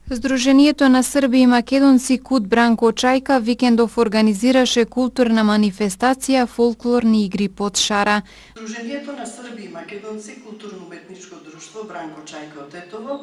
Сдруженијето на срби и македонци Кут Бранко Чајка викендов организираше културна манифестација фолклорни игри под шара. Сдруженијето на срби и македонци културно-уметничко друштво Бранко Чајка од Тетово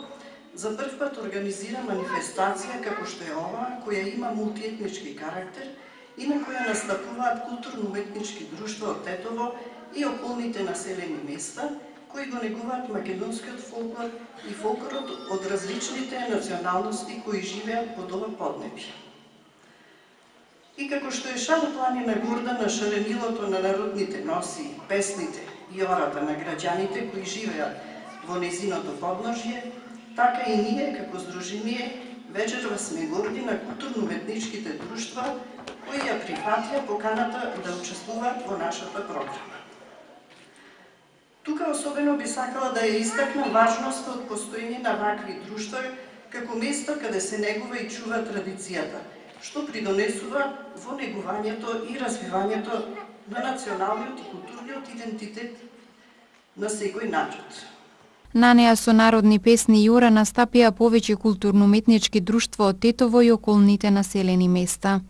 за прв пат организира манифестација како што е оваа, која има мултиетнички карактер и на која настапуваат културно-уметнички друштва од Тетово и околните населени места, кои го негуваат македонскиот фолклор и фолклорот од различните националности кои живеат под ова поднебје. И како што е шар планина горда на шаренилото на народните носи, песните и ората на граѓаните кои живеат во незиното подножје, така и ние како здружение вечерва сме горди на културно-уметничките друштва кои ја прифатија поканата да учествуваат во нашата програма. Тука особено би сакала да ја истакнам важноста од постоење на вакви друштва како место каде се негува и чува традицијата, што придонесува во негувањето и развивањето на националниот и културниот идентитет на секој народ. На неа со народни песни и ора настапија повеќе културно-уметнички друштва од Тетово и околните населени места.